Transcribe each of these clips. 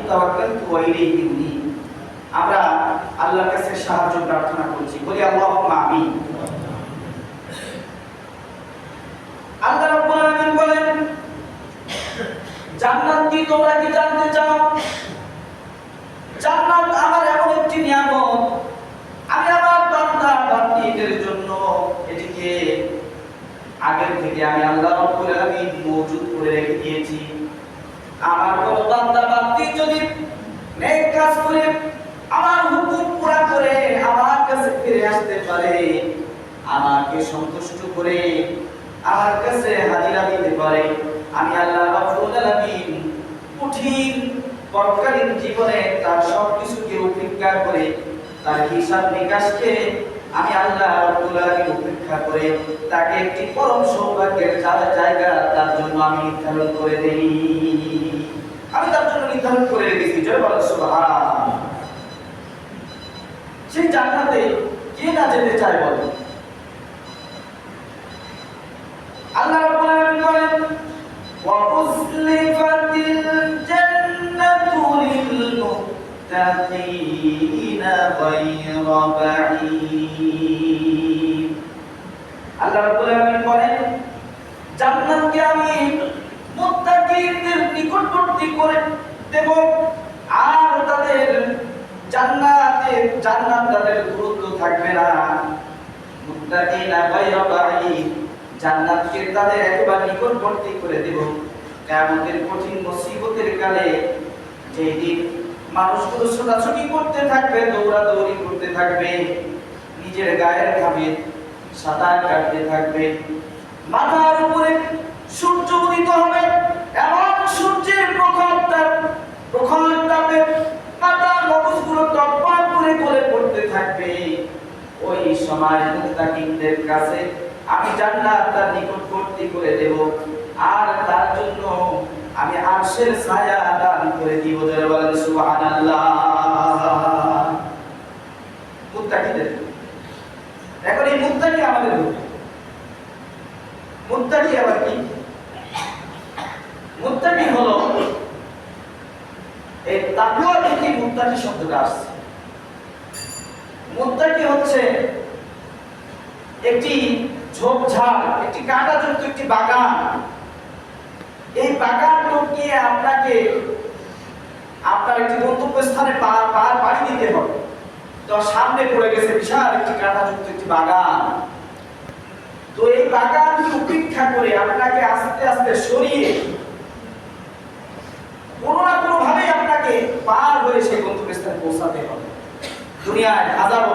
তাওয়াক্কালতু ওয়া ইলাইহি উনীব। আমরা আল্লাহর কাছে সাহায্য প্রার্থনা করছি, বলি আল্লাহুম্মা আমিন। আল্লাহ রাব্বুল আলামিন বলেন, জান্নাত কি তোমরা কি জানতে চাও? জান্নাত আমার এমন একটি নিয়ামত, আমি আমার বান্দা বান্দীদের জন্য এটিকে আগের থেকে আমি আল্লাহ রাব্বুল আলামিন মওজুদ করে রেখে দিয়েছি। আমার কোন বান্দা বান্দী যদি নেক কাজ করে আমার হুকুম পুরা করে আমার কাছে ফিরে আসতে পারে, আমাকে সন্তুষ্ট করে আমার কাছে হাজিরা দিতে পারে, আমি আল্লাহ রাব্বুল আলামিন কঠিন পরকালীন জীবনে তার সবকিছুকে উপেক্ষা করে, তার হিসাব নিকাশকে আমি আল্লাহ রাব্বুল আলামিন উপেক্ষা করে তাকে একটি পরম সৌভাগ্যের জায়গা তার জন্য আমি নির্ধারণ করে দেই। আমি তার জন্য নির্ধারণ করে রেখেছি। জয় বলো সুবহানাল্লাহ। সেই জান্নাতে কে না যেতে চায় বলো? আল্লাহ রাব্বুল আলামিন বলেন, ওয়া উযলিফাতিল জান্নাতু লিল মুত্তাকিনা গায়রা বাঈদ। আল্লাহ রাব্বুল আলামিন বলেন, জান্নাতকে আমি মুত্তাকিদের নিকটবর্তী করে দেব, আর তাদের জান্নাত তাদের দূরত্ব থাকবে না। মুত্তাকিনা গায়রা বাঈদ, জান্নাতকে তাদের একেবারে নিকটবর্তী করে দেব। কিয়ামতের কঠিন মুসিবতের কালে যেদিন মানুষগুলো ছোটাছুটি করতে থাকবে, দৌড়াদৌড়ি করতে থাকবে, নিজের গায়ের ঘামে সাঁতার কাটতে থাকবে, মাথার উপরে সূর্য উদিত হবে, এমন সূর্যের প্রখর তাপে মাথার মগজগুলো টপটপ করে গলে পড়তে থাকবে। ওই সময় মুত্তাকিনদের কাছে আমি জান্নাত তার নিকটবর্তী করে দেব, আর তার জন্য আমি আরশের ছায়া দান করে দিব। যারা বলেন সুবহানাল্লাহ। মুত্তাকিদের, এখন এই মুত্তাকি আমাদের মুত্তাকি আবার কি? মুত্তাকি হলো, এই তাকওয়া থেকে মুত্তাকি শব্দটা আসছে। মুত্তাকি হচ্ছে একটি ঝোপঝাড়, একটি কাঁটাযুক্ত একটি বাগান। এই বাগানটিকে আপনাকে আপনার একটি গন্তব্যস্থানে পাড়ি দিতে হবে। তো সামনে পড়ে গেছে বিশাল একটি কাঁটাযুক্ত একটি বাগান। তো এই বাগানকে উপেক্ষা করে আপনাকে আস্তে আস্তে সরিয়ে কোনো না কোনো ভাবে আপনাকে পার হয়ে সেই গন্তব্যস্থানে পৌঁছাতে হবে। দুনিয়ায় হাজারো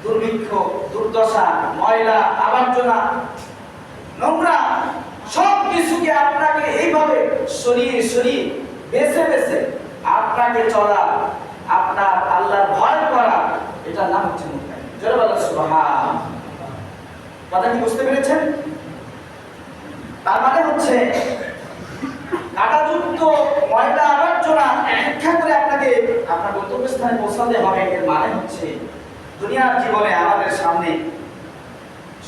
দুর্ভিক্ষ, দুর্দশা, ময়লা, আবর্জনা, নোংরা সব কিছুকে আপনাকে এইভাবে সরিয়ে সরিয়ে বেছে বেছে আপনাকে চলা, আপনার আল্লাহর ভয় করা, এটার নাম হচ্ছে মুত্তাকি। জোরে বলেন সুবহান। কথা কি বুঝতে পেরেছেন? তার মানে হচ্ছে কাঁটাযুক্ত ময়লা আবর্জনা উপেক্ষা করে আপনাকে আপনার গন্তব্যস্থানে পৌঁছাতে হবে। এর মানে হচ্ছে দুনিয়ার জীবনে আমাদের সামনে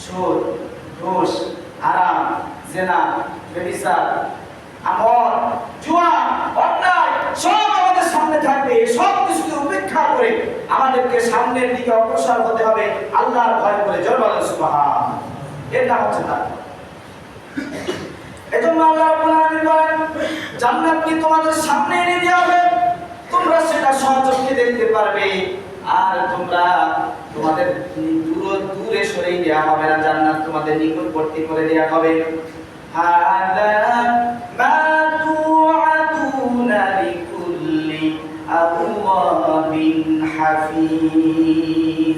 সুদ, ঘুষ, হারাম, জিনা, ব্যভিচার, আমল, জুয়া, অন্যায় সব আমাদের সামনে থাকবে। সব কিছুকে উপেক্ষা করে আমাদেরকে সামনের দিকে অগ্রসর হতে হবে আল্লাহর ভয় করে। জোরে বলেন সুবহান। এর নাম হচ্ছে তাকওয়া। এজন্য আল্লাহ রাব্বুল আলামিন বলেন, জান্নাত কি তোমাদের সামনে এনে দেওয়া হবে, তোমরা সেটা সহজে দেখতে পারবে, আর তোমরা তোমাদের দূরে সরিয়ে দেওয়া হবে না, জান্নাত তোমাদের নিকটবর্তী করে দেওয়া হবে। হাদা মা তুআদুনা লিকুল্লি আওয়াবিন হাফিজ।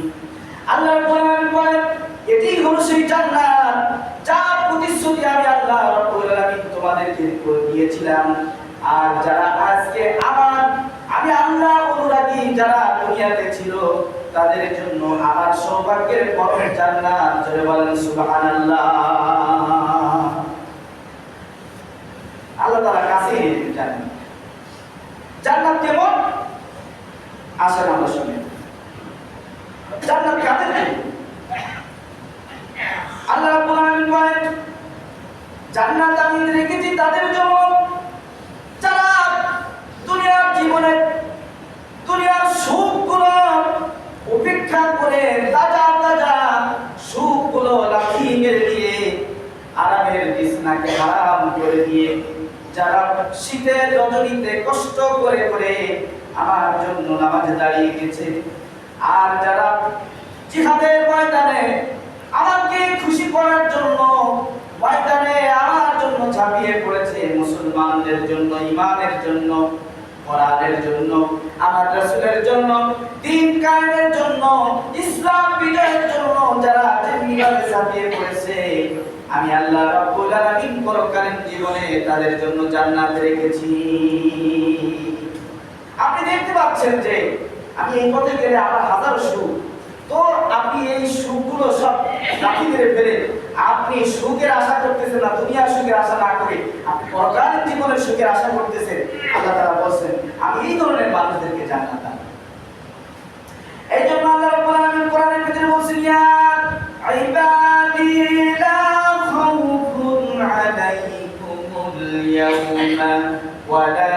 আল্লাহ বলেন, এটি হলো সেই জান্নাত যার প্রতিশ্রুতি আমি আল্লাহ রাব্বুল আলামিন তোমাদেরকে দিয়েছিলাম। আর যারা আজকে আমি আল্লাহ অনুরাগী যারা দুনিয়াতে ছিল, তাদের জন্য আমার সৌভাগ্যের পরম জান্নাত। জোরে বলেন সুবহানাল্লাহ। আল্লাহ তাআলা কাছে নিয়ে জানেন জান্নাত কেমন। আসেন আমরা শুনি জান্নাত কাদের জন্য। আল্লাহ রাব্বুল আলামিন বলেন, জান্নাত আমি রেখেছি তাদের জন্য যারা করে তাজা তাজা সুখগুলো লাথি মেরে দিয়ে আরামের বিছনাকে হারাম করে দিয়ে যারা শীতের রজনীতে কষ্ট করে করে আমার জন্য নামাজে দাঁড়িয়ে গেছে, আর যারা জিহাদের ময়দানে আমাকে খুশি করার জন্য ময়দানে আমার জন্য ঝাঁপিয়ে পড়েছে, মুসলমানদের জন্য, ইমানের জন্য, কোরআনের জন্য, আমার রাসূলের জন্য, দ্বীন কায়েমের জন্য, ইসলাম বিজয়ের জন্য যারা যেভাবে ঝাঁপিয়ে পড়েছে, আমি আল্লাহ রাব্বুল আলামিন পরকালীন জীবনে তাদের জন্য জান্নাত রেখেছি। আপনি দেখতে পাচ্ছেন যে আমি এই পথে গেলে আমার হাজার সুখ, তো আপনি এই সুখগুলো সব লাথি মেরে ফেলে আপনি সুখের আশা করতেছেন না, দুনিয়ার সুখের আশা না করে আপনি পরকালীন জীবনের সুখের আশা করতেছেন। আল্লাহ তাআলা বলেন আমি এই ধরনের মানুষদেরকে জান্নাত দান। এই জন্য আল্লাহ রাব্বুল আলামিন কোরআনের ভিতরে বলেছেন, ইয়া ইবাদি লা খাউফুন আলাইকুমুল ইয়াওমা ওয়া লা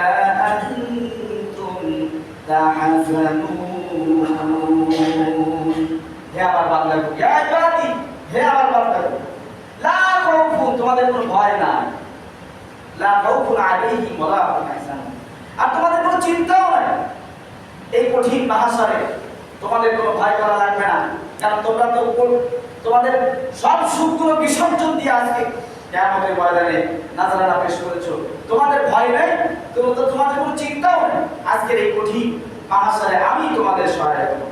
আনতুম তাহজানুন। হে আমার বান্দাগণ, ইয়া ইবাদি, হে আমার বান্দাগণ, লা খাউফুন, তোমাদের কোনো ভয় নাই, লা খাউফুন আলাইহিম ওয়া লা হুম ইয়াহজানুন, আর তোমাদের কোনো চিন্তাও নাই। এই কঠিন মাহশারে তোমাদের কোনো ভয় করা লাগবে না, কারণ তোমরা তো তোমাদের সব সুখগুলো বিসর্জন দিয়ে আজকে কিয়ামতের ময়দানে নাজরানা পেশ করেছো। তোমাদের ভয় নেই, তোমাদের কোনো চিন্তাও নেই। আজকের এই কঠিন মাহশারে আমি তোমাদের সহায়তা করব।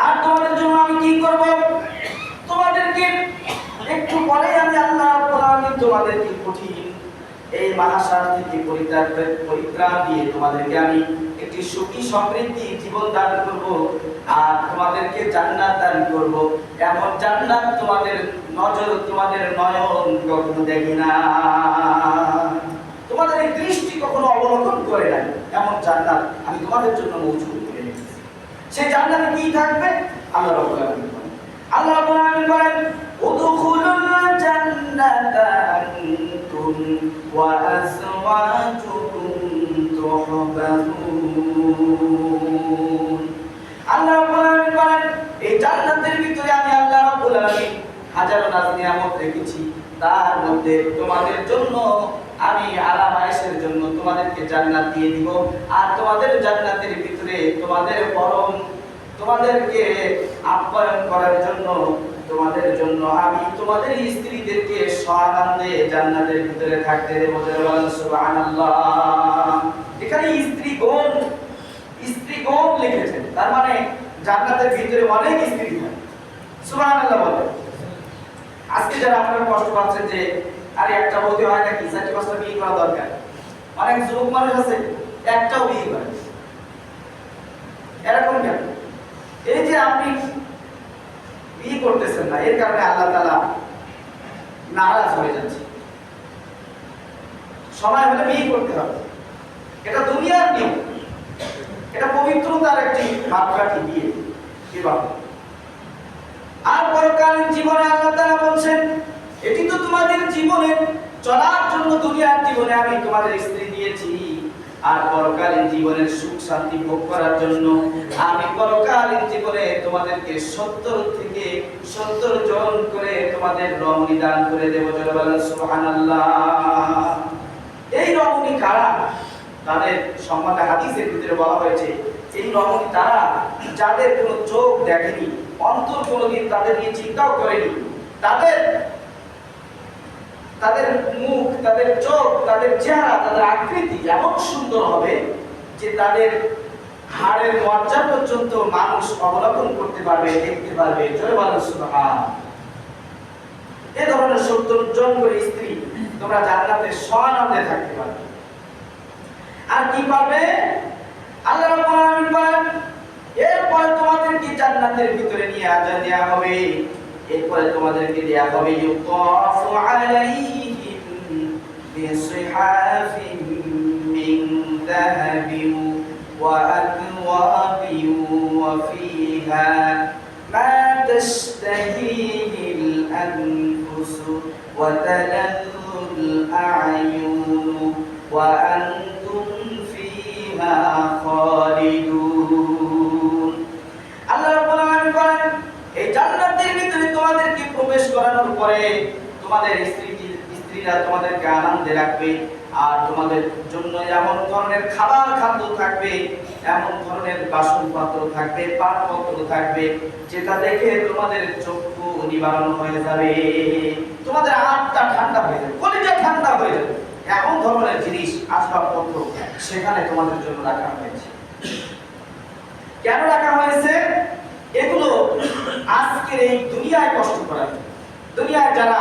আর তোমাদের জন্য আমি কি করব? তোমাদেরকে একটু পরে আমি আল্লাহ রাব্বুল আলামিন তোমাদেরকে কঠিন এই মাহশার থেকে পরিত্রাণ দিয়ে তোমাদেরকে আমি একটি সুখী সমৃদ্ধি জীবন দান করব, আর তোমাদেরকে জান্নাত দান করব। এমন জান্নাত তোমাদের নজর, তোমাদের নয়ন কখনো দেখে না, তোমাদের এই দৃষ্টি কখনো অবলোকন করে নাই, এমন জান্নাত আমি তোমাদের জন্য মজুদ করে রেখেছি। সেই জান্নাতে কি থাকবে? আল্লাহ রাব্বুল আলামিন বলেন, আল্লাহ রাব্বুল আলামিন বলেন, উদখুলুল জান্নাতা আনতুম ওয়া আজওয়াজুকুম তুহবারুন। আল্লাহ রাব্বুল আলামিন বলেন, এই জান্নাতের ভিতরে আমি আল্লাহ রাব্বুল আলামিন হাজারো নাজ নিয়ামত রেখেছি, তার মধ্যে তোমাদের জন্য আমি আরাম আয়েশের জন্য তোমাদেরকে জান্নাত দিয়ে দিব। আর তোমাদের জান্নাতের ভিতরে তোমাদেরকে আপ্যায়ন করার জন্য তোমাদের জন্য আমি তোমাদের স্ত্রীদেরকে সানন্দে জান্নাতের ভিতরে থাকতে দেব। সুবহানাল্লাহ। এখানে স্ত্রীগণ লিখেছেন, তার মানে জান্নাতের ভিতরে অনেক স্ত্রী থাকে। সুবহানাল্লাহ বলে। আজকে যারা আপনারা কষ্ট পাচ্ছেন যে আরে একটা বউতে হয় নাকি, 4-5টা বিয়ে করা দরকার, অনেক যুবক মানুষ আছে একটাও বিয়ে করে, এরকম কেন? এই যে আপনি বিয়ে করতেছেন না, এর কারণে আল্লাহ তাআলা নারাজ হয়ে যাচ্ছে। সময় হলে বিয়ে করতে হবে, এটা দুনিয়ার নিয়ম, এটা পবিত্রতার একটি মাপকাঠি বিয়ে, বিবাহ। আর পরকালীন জীবনে আল্লাহ তাআলা বলছেন, এটি তো তোমাদের জীবনের চলার জন্য, দুনিয়ার জীবনে আমি তোমাদের স্ত্রী দিয়েছি, আর পরকালীন জীবনের সুখ শান্তি ভোগ করার জন্য আমি পরকালীন জীবনে তোমাদেরকে 70 জন করে তোমাদের রমণী দান করে দেব। সুবহানাল্লাহ। এই রমণী কারা? তাদের সম্বন্ধে হাদিসের ভিতরে বলা হয়েছে, এই রমণী তারা যাদের কোনো চোখ দেখেনি, অন্তর কোনোদিন তাদের নিয়ে চিন্তাও করেনি, তাদের মুখ, তাদের চোখ, তাদের চেহারা, তাদের আকৃতি এমন সুন্দর হবে যে তাদের হাড়ের মজ্জা পর্যন্ত মানুষ অবলোকন করতে পারবে, দেখতে পারবে। জয় বলেন সুবহানাল্লাহ। এই ধরনের 70 জন করে স্ত্রী তোমরা জান্নাতে সানন্দে থাকতে পারবে। আর কি পারবে? আল্লাহ রাব্বুল আলামিন বলেন, এরপর তোমাদেরকে জান্নাতের ভিতরে নিয়ে দেয়া হবে, এরপরে তোমাদেরকে দেয়া হবে ইউতাফু আলাইহিম বিসিহাফিন মিন যাহাবিন ওয়া আকওয়াবিন ওয়া ফিহা মা তাশতাহিহিল আনফুসু ওয়া তালাল্লুল আ'য়ুন ওয়া আনতুম ফিহা খালিদুন। আল্লাহ রাব্বুল তোমাদের স্ত্রীরা তোমাদেরকে আনন্দে রাখবে, আর তোমাদের জন্য এমন ধরনের খাবার খাদ্য থাকবে, এমন ধরনের বাসনপত্র থাকবে, পানপত্র থাকবে, যেটা দেখে তোমাদের চক্ষু নিবারণ হয়ে যাবে, তোমাদের আত্মা ঠান্ডা হয়ে যাবে, কলিজা ঠান্ডা হয়ে যাবে। এমন ধরনের জিনিস আসবাবপত্র সেখানে তোমাদের জন্য রাখা হয়েছে। কেন রাখা হয়েছে? এগুলো আজকের এই দুনিয়ায় কষ্ট করার, দুনিয়ায় যারা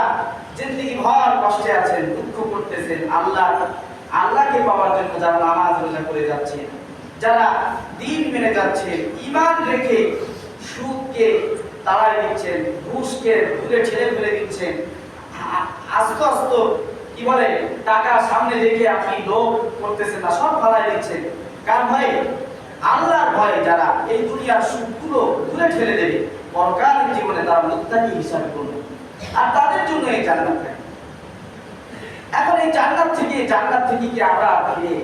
জিন্দেগি ভর কষ্টে আছেন, দুঃখ করতেছেন, আল্লাহকে পাওয়ার জন্য যারা নামাজ রোজা করে যাচ্ছেন, যারা দ্বীন মেনে যাচ্ছেন, ঈমান রেখে সুদকে তাড়াই দিচ্ছেন, ঘুষকে দূরে ঠেলে ফেলে দিচ্ছেন, আস্তে আস্তে কি বলে টাকা সামনে রেখে আপনি লোভ করতেছেন না, সব ফালাই দিচ্ছেন। কার ভয়ে? আল্লাহর ভয়ে যারা এই দুনিয়ার সুখগুলো দূরে ঠেলে দেবে, পরকালের জীবনে তারা মুত্তাকি হিসাবে করবে, আর তাদের জন্য এই জান্নাত থাকে। এখন এই জান্নাত থেকে কি আমরা ফিরে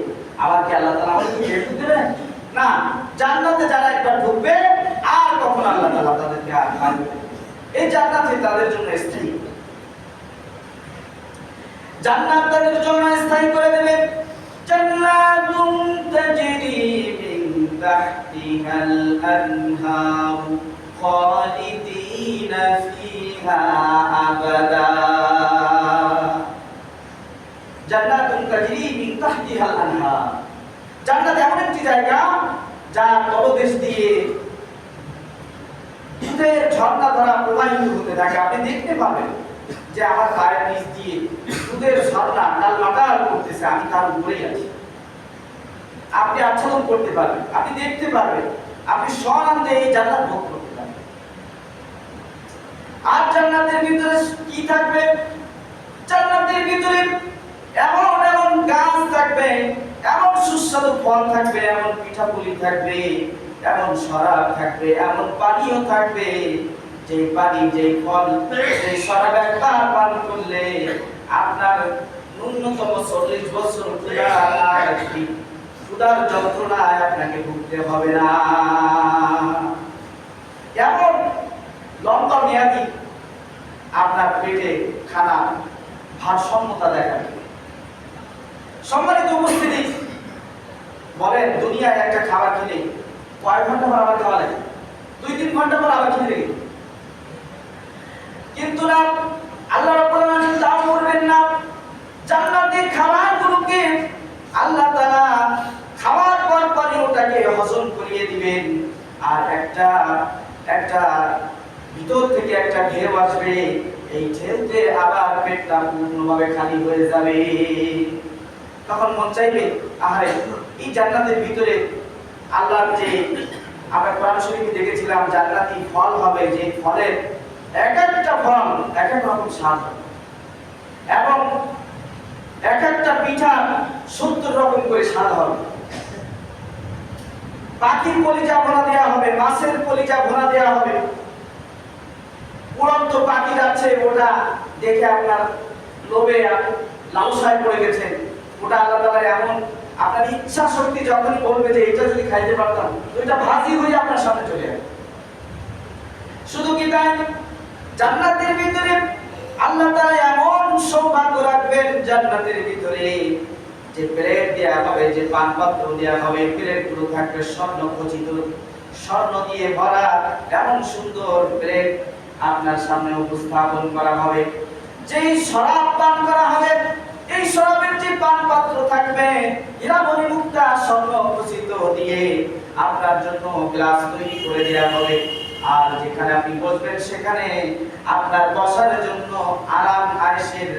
আবার কি আল্লাহ তাআলা আমাদেরকে বের করে দেবেন? না, জান্নাতে যারা একবার ঢুকবে আর কখনো আল্লাহ তাআলা তাদেরকে আর ছাড়বে না। এই জান্নাতে তাদের জন্য স্থায়ী, জান্নাত তাদের জন্য স্থায়ী করে দেবে। জান্নাতুন তাজরি মিন তাহতিহাল আনহার খালিদিনা ফিহা আবাদা। জান্নাতুন তাজরি মিন তাহতিহাল আনহার, জান্নাত এমন একটি জায়গা যার তলদেশ দিয়ে দুধের ঝর্ণা ধারা প্রবাহিত হতে থাকে। আপনি দেখতে পাবেন যে আমার গায়ের নিচ দিয়ে দুধের ঝর্ণা টালমাটাল করতেছে, আমি তার উপরেই আছি। আপনি আচ্ছাদন করতে পারবেন, আপনি দেখতে পারবেন, আপনি স্বআনন্দে এই জান্নাত ভোগ করতে পারবেন। আর জান্নাতের ভিতরে কি থাকবে? জান্নাতের ভিতরে এমন এমন গাছ থাকবে, এমন সুস্বাদু ফল থাকবে, এমন পিঠাপুলি থাকবে, এমন শরাব থাকবে, এমন পানীয় থাকবে, যে পানি, যে ফল, যে শরাব একবার পান করলে আপনার ন্যূনতম 40 বছর ক্ষুধার যন্ত্রণায় আপনাকে ভুগতে হবে না। এমন লম্বা মেয়াদি আপনার পেটে খানা ভারসাম্যতা দেখাবে। সম্মানিত উপস্থিতি, বলেন দুনিয়ায় একটা খাবার খেলে কয় ঘন্টা পর আবার খাওয়া লাগে? 2-3 ঘন্টা পর আবার খেতে লাগে। কিন্তু না, আল্লাহ রাব্বুল আলামিন তাও করবেন না। জান্নাতের খাবারগুলোকে আল্লাহ তাআলা খাওয়ার পর পানিটাকে হজম করিয়ে দিবেন, আর একটা ভিতর থেকে একটা ঢেউ আসবে, এই ঢেউতে আবার পেটটা পূর্ণভাবে খালি হয়ে যাবে। তখন মন চাইবে আহারে এই জান্নাতের ভিতরে আল্লাহর যে আমরা কোরআন শরীফে দেখেছিলাম জান্নাতি ফল হবে, যে ফলের এক একটা ফল এক এক রকম স্বাদ, এবং এক একটা পিঠা 70 রকম করে স্বাদ হবে। পাখির কলিজা ভোনা দেওয়া হবে, মাছের কলিজা ভোনা দেওয়া হবে। উড়ন্ত পাখি যাচ্ছে, ওটা দেখে আপনার লোভে লালসায় পড়ে গেছে, ওটা আল্লাহ তাআলা এমন আপনার ইচ্ছা শক্তি যখনই বলবে যে এটা যদি খাইতে পারতাম, ওইটা ভাজি হয়ে আপনার সামনে চলে যাবে। শুধু কি তাই, জান্নাতের ভিতরে আল্লাহ তাআলা এমন সৌভাগ্য রাখবেন, জান্নাতের ভিতরে যে প্লেট দেয়া হবে, যে পানপাত্র দেয়া হবে, প্লেটগুলো থাকবে স্বর্ণ খচিত, স্বর্ণ দিয়ে ভরা, এমন সুন্দর প্লেট আপনার সামনে উপস্থাপন করা হবে। যেই শরাব পান করা হবে, এই শরাবের যে পানপাত্র থাকবে হীরামণি মুক্তা স্বর্ণ খচিত দিয়ে আপনার জন্য গ্লাস তৈরি করে দেওয়া হবে। আর যেখানে আপনি বসবেন সেখানে আপনার বসার জন্য আরাম আয়েশের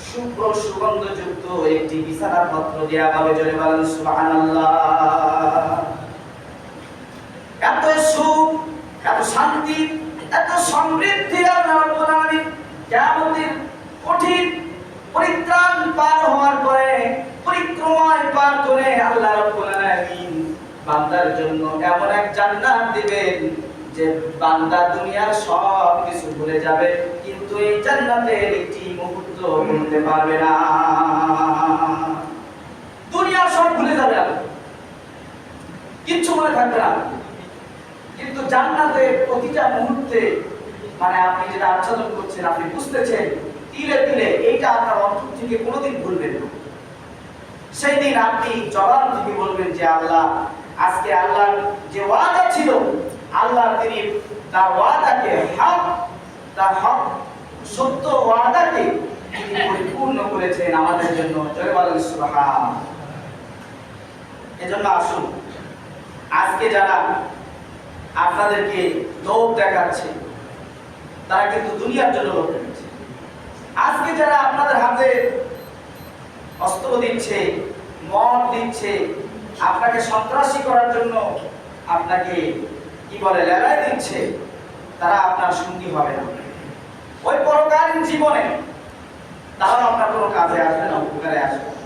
শুভ্র সুগন্ধযুক্ত একটি বিছানা পত্র দেওয়া হবে। জোরে বলেন সুবহানাল্লাহ। এত সুখ, এত শান্তি, এত সমৃদ্ধি আল্লাহ রাব্বুল আলামিন কিয়ামতের কঠিন পরিত্রাণ পার হওয়ার পরে, পরিক্রমায় পার করে আল্লাহ রাব্বুল আলামিন বান্দার জন্য এমন এক জান্নাত দিবেন যে বান্দা দুনিয়ার সব কিছু ভুলে যাবে, কিন্তু এই জান্নাতের একটি মুহূর্ত ভুলতে পারবে না। দুনিয়া সব ভুলে যাবে, কিচ্ছু মনে থাকবে না, কিন্তু জান্নাতের প্রতিটা মুহূর্তে মানে আপনি যেটা আচ্ছাদন করছেন, আপনি বুঝতেছেন তিলে তিলে, এইটা আপনার অন্তর থেকে কোনোদিন ভুলবেন না। সেই দিন আপনি জবান থেকে বলবেন যে আল্লাহ, আজকে আল্লাহর যে ওয়াদা ছিল, আল্লাহ তিনি তার ওয়াদাকে তার হক সত্য ওয়াদাকে তিনি পরিপূর্ণ করেছেন আমাদের জন্য। জয় বলেন সুবহান। এজন্য আসুন, আজকে যারা আপনাদেরকে লোভ দেখাচ্ছে তারা কিন্তু দুনিয়ার জন্য লোভ দেখাচ্ছে। আজকে যারা আপনাদের হাতে অস্ত্র দিচ্ছে, মদ দিচ্ছে, আপনাকে সন্ত্রাসী করার জন্য আপনাকে কি বলে লেলায় দিচ্ছে, তারা আপনার সঙ্গী হবে না। ওই পরকালীন জীবনে তারা আপনার কোনো কাজে আসবে না, উপকারে আসবে না।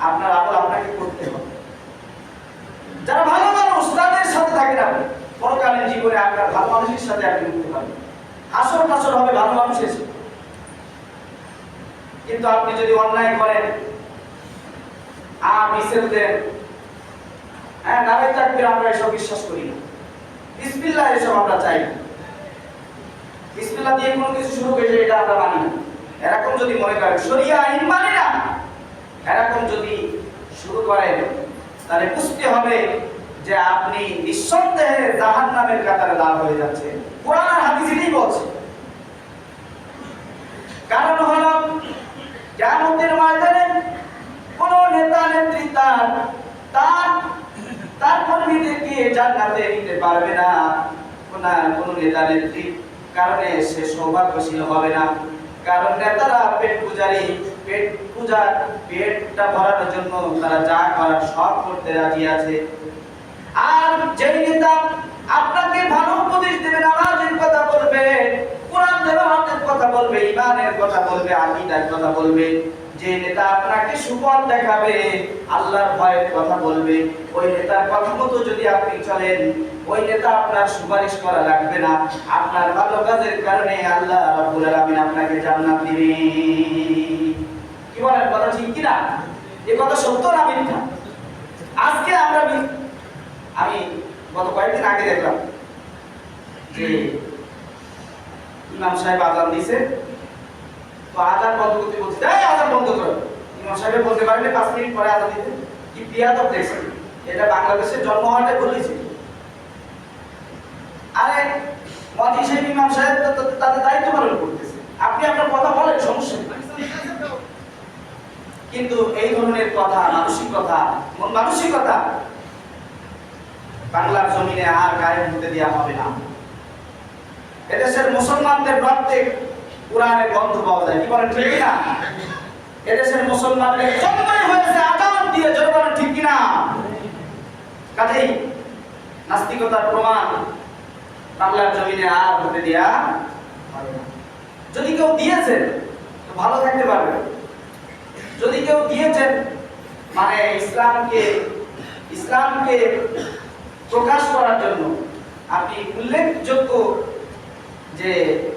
আপনার আমল আপনাকে করতে হবে। যারা ভালো মানুষ তাদের সাথে থাকেন আপনি, পরকালীন জীবনে আপনার ভালো মানুষের সাথে আপনি উঠতে পারবেন। হাসর নাসর হবে ভালো মানুষের সাথে। কিন্তু আপনি যদি অন্যায় করেন আর মিছিল দেন, হ্যাঁ নারায়ে তাকবীর, আমরা এসব বিশ্বাস করি না। বিসমিল্লাহ এসব আমরা চাই না। বিসমিল্লাহ দিয়ে কোনো কিছু শুরু হয়েছে এটা আমরা মানি না। এরকম যদি মনে করেন শরিয়া আইন মানি না, এরকম যদি শুরু করেন, তাহলে বুঝতে হবে যে আপনি নিঃসন্দেহে জাহান্নামের কাতারে দাঁড় হয়ে যাচ্ছেন। কোরআন আর হাদিস এটাই বলছে। কারণ হলো কিয়ামতের ময়দানে কোন নেতা নেত্রী তার কর্মীদেরকে জান্নাতে নিতে পারবে না। কোন নেতা নেত্রী কারণে সে সৌভাগ্যশীল হবে না। কারণ নেতারা পেটটা ভরানোর জন্য তারা যা করার সব করতে রাজি আছে। আর যেই নেতা আপনাকে ভালো উপদেশ দেবে, নামাজের কথা বলবে, কোরআন তেলাওয়াতের কথা বলবে, ঈমানের কথা বলবে, আকীদার কথা বলবে, যে নেতা আপনাকে সুপথ দেখাবে, আল্লাহর ভয়ের কথা বলবে, ওই নেতার কথা মতো যদি আপনি চলেন, ওই নেতা আপনার সুপারিশ করা লাগবে না। আপনার ভালো কাজের কারণে আল্লাহ রাব্বুল আলামিন আপনাকে জান্নাত দিবে। কি বলেন, কথা ঠিক কি না? এই কথা সত্য না মিথ্যা? আজকে আমি গত কয়েকদিন আগে দেখলাম যে ইমাম সাহেব আযান দিয়েছে, তো আযান বন্ধ করতে বলছে, এই আযান বন্ধ করো। ইমাম সাহেব বলতে পারলে 5 মিনিট পরে আযান দিতে। কি বিয়াদব দেখছেন? এটা বাংলাদেশের জন্ম হওয়াটাই বলেছে। আরে মজি সাহেব, ইমাম সাহেব তো তাদের দায়িত্ব পালন করতেছে, আপনি আপনার কথা বলেন, সমস্যা নেই। কিন্তু এই ধরনের কথা, মানসিকতা বাংলার জমিনে আর কায়েম হতে দেওয়া হবে না। এদেশের মুসলমানদের রক্তে কোরআনের গন্ধ পাওয়া যায়। কি বলেন, ঠিক না? এদেশের মুসলমানদের জন্মই হয়েছে আযান দিয়ে, জোরে বলেন ঠিক কি না? কাজেই নাস্তিকতার প্রমাণ বাংলার জমিনে আর হতে দেওয়া হবে না। যদি কেউ দিয়েছেন তো ভালো থাকতে পারবে। যদি কেউ দিয়েছেন মানে ইসলামকে প্রকাশ করার জন্য, আপনি উল্লেখযোগ্য যে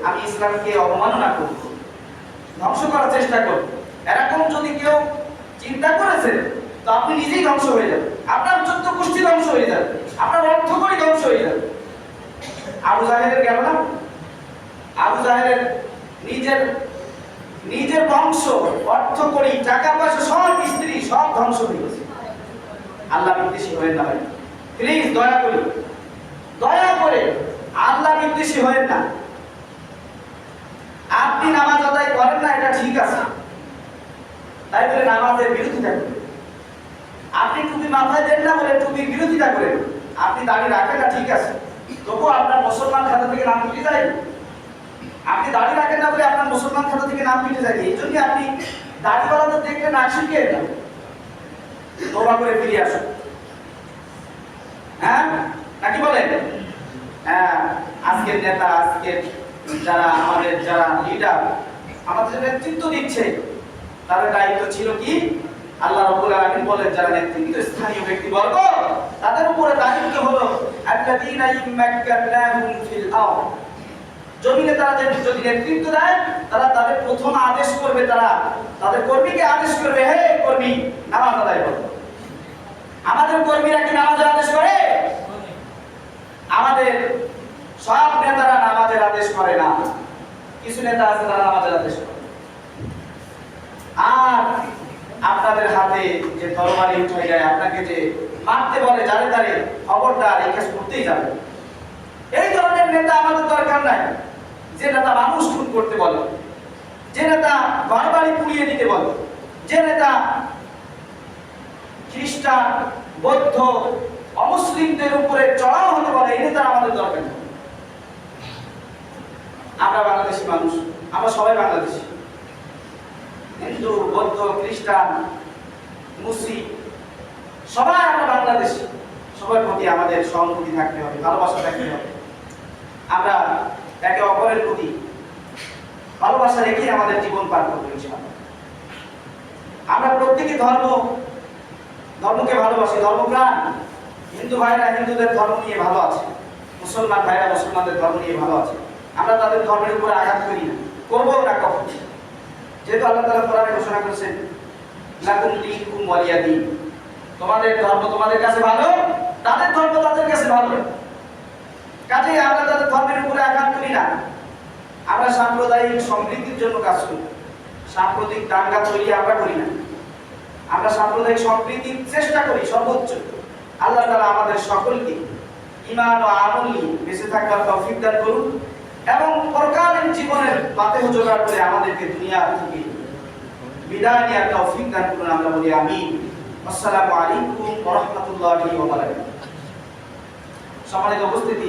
আমি ইসলামকে অবমাননা করব, ধ্বংস করার চেষ্টা করব, এরকম যদি কেউ চিন্তা করেছেন, তো আপনি নিজেই ধ্বংস হয়ে যাবেন। আপনার 14 গোষ্ঠী ধ্বংস হয়ে যাবে, আপনার অর্থকড়ি ধ্বংস হয়ে যাবে। আবু জাহেলের গেল না? আবু জাহেলের নিজের বংশ, অর্থকড়ি, টাকা পয়সা, সব স্ত্রী সব ধ্বংস হয়ে গেছে। আল্লাহ বিদ্বেষী হবেন না ভাই, প্লিজ দয়া করে আল্লাহ বিদ্বেষী হবেন না। আপনি নামাজ আদায় করেন না, এটা ঠিক আছে, তাই বলে নামাজের বিরোধিতা করেন। আপনি টুপি মাথায় দেন না বলে টুপির বিরোধিতা করেন। আপনি দাড়ি রাখেন না, ঠিক আছে, তবুও আপনার মুসলমান খাতা থেকে নাম কেটে যায়। আপনি দাড়ি রাখেন না বলে আপনার মুসলমান খাতা থেকে নাম কেটে যায়। এই জন্য আপনি দাড়িওয়ালাদের দেখলে না শিখিয়ে না, তওবা করে ফিরে আসুন। হ্যাঁ, নাকি বলেন? হ্যাঁ, আজকের নেতা, আজকের যারা লিডার, আমাদের নেতৃত্ব দিচ্ছে, তাদের দায়িত্ব ছিল কি? আল্লাহ রাব্বুল আলামিন বলেন, যারা নেতৃত্ব স্থানীয় ব্যক্তিবর্গ, তাদের উপরে দায়িত্ব হলো আল্লাযীনা ইম্মাক্কানাহুম ফিল আরদ। জমিনে তারা যদি নেতৃত্ব দেয়, তারা তাদের প্রথম আদেশ করবে, তাদের কর্মীকে আদেশ করবে, হে কর্মী, নামাজ আদায় করো। আমাদের কর্মীরা কি নামাজের আদেশ করে? আমাদের সব নেতারা নামাজের আদেশ করে না। কিছু নেতা আছে তারা নামাজের তরবারি উঠাই যায়, আপনাকে যে মারতে বলে জানে তারে, খবরদার এই কাজ করতেই যাবে। এই ধরনের নেতা আমাদের দরকার নাই, যে নেতা মানুষ খুন করতে বলে, যে নেতা ঘরবাড়ি পুড়িয়ে দিতে বলে, যে নেতা খ্রিস্টান, বৌদ্ধ, অমুসলিমদের উপরে চড়াও হতে বলে, এই নেতা আমাদের দরকার নেই। আমরা বাংলাদেশি মানুষ, আমরা সবাই বাংলাদেশি, হিন্দু, বৌদ্ধ, খ্রিস্টান, মুসলিম, সবাই আমরা বাংলাদেশি। সবার প্রতি আমাদের সহানুভূতি থাকতে হবে, ভালোবাসা থাকতে হবে। আমরা একে অপরের প্রতি ভালোবাসা রেখে আমাদের জীবন পার করবো ইনশাআল্লাহ। আমরা প্রত্যেকে ধর্মকে ভালোবাসি, ধর্মপ্রাণ। হিন্দু ভাইরা হিন্দুদের ধর্ম নিয়ে ভালো আছে, মুসলমান ভাইরা মুসলমানদের ধর্ম নিয়ে ভালো আছে। আমরা তাদের ধর্মের উপরে আঘাত করি না, করবো না কখন। যেহেতু আল্লাহ তাআলা কোরআনে ঘোষণা করেছেন, লাকুম দীনুকুম ওয়ালিয়া দীন, তোমাদের ধর্ম তোমাদের কাছে ভালো, তাদের ধর্ম তাদের কাছে ভালো। কাজেই আমরা তাদের ধর্মের উপরে আঘাত করি না। আমরা সাম্প্রদায়িক সম্প্রীতির জন্য কাজ করি, সাম্প্রদায়িক দাঙ্গা তৈরি আমরা করি না। আমরা সাম্প্রদায়িক সম্প্রীতির চেষ্টা করি সর্বোচ্চ। আল্লাহ তাআলা আমাদের সকলকে ঈমান ও আমল নিয়ে বেঁচে থাকার তৌফিক দান করুন এবং পরকালীন জীবনের বাতেহ জোগাড় করে আমাদেরকে দুনিয়া থেকে বিদায় নেওয়ার তৌফিক দান করুন। আমরা বলি আমিন। আসসালামু আলাইকুম ওয়া রাহমাতুল্লাহি ওয়া বারাকাতুহু। সম্মানিত উপস্থিতি,